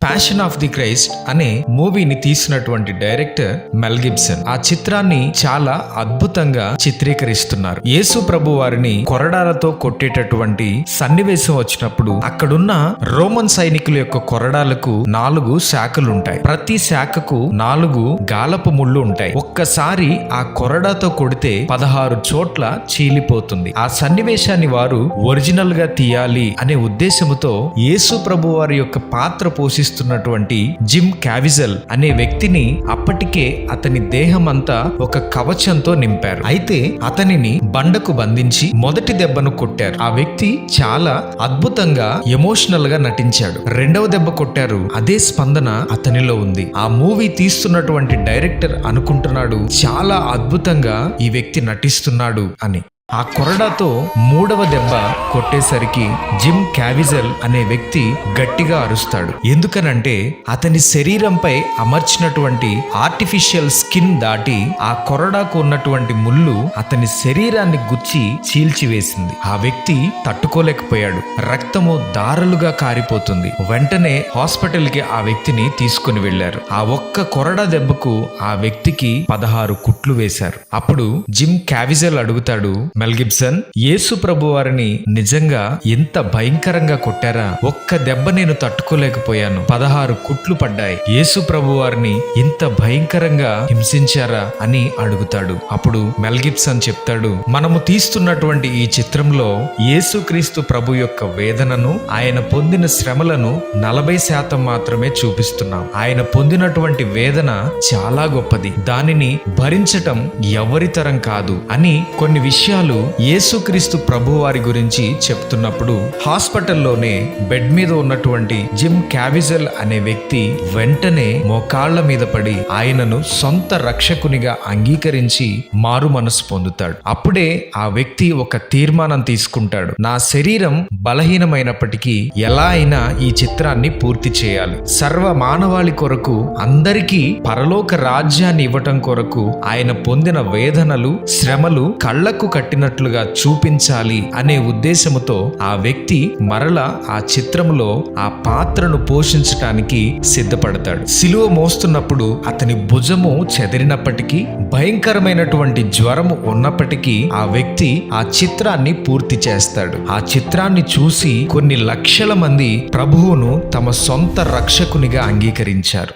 Passion of the Christ అనే మూవీని తీసినటువంటి డైరెక్టర్ మెల్ గిబ్సన్ ఆ చిత్రాన్ని చాలా అద్భుతంగా చిత్రీకరిస్తున్నారు. యేసు ప్రభు వారిని కొరడాలతో కొట్టేటటువంటి సన్నివేశం వచ్చినప్పుడు అక్కడున్న రోమన్ సైనికుల యొక్క కొరడాలకు 4 శాఖలుంటాయి. ప్రతి శాఖకు 4 గాలపు ముళ్ళు ఉంటాయి. ఒక్కసారి ఆ కొరడాతో కొడితే 16 చోట్ల చీలిపోతుంది. ఆ సన్నివేశాన్ని వారు ఒరిజినల్ గా తీయాలి అనే ఉద్దేశముతో యేసు ప్రభు వారి యొక్క పాత్ర పోషిస్తున్నటువంటి జిమ్ క్యావిజల్ అనే వ్యక్తిని అప్పటికే అతని దేహం అంతా ఒక కవచంతో నింపారు. అయితే అతనిని బండకు బంధించి మొదటి దెబ్బను కొట్టారు. ఆ వ్యక్తి చాలా అద్భుతంగా ఎమోషనల్ గా నటించాడు. రెండవ దెబ్బ కొట్టారు, అదే స్పందన అతనిలో ఉంది. ఆ మూవీ తీస్తున్నటువంటి డైరెక్టర్ అనుకుంటున్నాడు చాలా అద్భుతంగా ఈ వ్యక్తి నటిస్తున్నాడు అని. ఆ కొరడాతో 3వ దెబ్బ కొట్టేసరికి జిమ్ క్యావిజల్ అనే వ్యక్తి గట్టిగా అరుస్తాడు. ఎందుకనంటే అతని శరీరంపై అమర్చినటువంటి ఆర్టిఫిషియల్ స్కిన్ దాటి ఆ కొరడాకు ఉన్నటువంటి ముళ్ళు అతని శరీరాన్ని గుచ్చి చీల్చివేసింది. ఆ వ్యక్తి తట్టుకోలేకపోయాడు. రక్తము దారలుగా కారిపోతుంది. వెంటనే హాస్పిటల్ కి ఆ వ్యక్తిని తీసుకుని వెళ్లారు. ఆ ఒక్క కొరడా దెబ్బకు ఆ వ్యక్తికి 16 కుట్లు వేశారు. అప్పుడు జిమ్ క్యావిజల్ అడుగుతాడు, మెల్ గిబ్సన్, యేసు ప్రభు వారిని నిజంగా ఎంత భయంకరంగా కొట్టారా? ఒక్క దెబ్బ నేను తట్టుకోలేకపోయాను. 16 కుట్లు పడ్డాయి. యేసు ప్రభు వారిని ఇంత భయంకరంగా హింసించారా అని అడుగుతాడు. అప్పుడు మెల్ గిబ్సన్ చెప్తాడు, మనము తీస్తున్నటువంటి ఈ చిత్రంలో యేసుక్రీస్తు ప్రభు యొక్క వేదనను, ఆయన పొందిన శ్రమలను 40% మాత్రమే చూపిస్తున్నాం. ఆయన పొందినటువంటి వేదన చాలా గొప్పది. దానిని భరించటం ఎవరితరం కాదు అని కొన్ని విషయాలు యేసుక్రీస్తు ప్రభు వారి గురించి చెప్తున్నప్పుడు హాస్పిటల్లోనే బెడ్ మీద ఉన్నటువంటి జిమ్ క్యావిజల్ అనే వ్యక్తి వెంటనే మోకాళ్ల మీద పడి ఆయనను సొంత రక్షకునిగా అంగీకరించి మారు మనసు పొందుతాడు. అప్పుడే ఆ వ్యక్తి ఒక తీర్మానం తీసుకుంటాడు, నా శరీరం బలహీనమైనప్పటికీ ఎలా అయినా ఈ చిత్రాన్ని పూర్తి చేయాలి. సర్వ మానవాళి కొరకు, అందరికీ పరలోక రాజ్యాన్ని ఇవ్వటం కొరకు ఆయన పొందిన వేదనలు, శ్రమలు కళ్లకు కట్టినట్లుగా చూపించాలి అనే ఉద్దేశముతో ఆ వ్యక్తి మరలా ఆ చిత్రంలో ఆ పాత్రను పోషించటానికి సిద్ధపడతాడు. సిలువ మోస్తున్నప్పుడు అతని భుజము చెదిరినప్పటికీ, భయంకరమైనటువంటి జ్వరము ఉన్నప్పటికీ ఆ వ్యక్తి ఆ చిత్రాన్ని పూర్తి చేస్తాడు. ఆ చిత్రాన్ని చూసి కొన్ని లక్షల మంది ప్రభువును తమ సొంత రక్షకునిగా అంగీకరించారు.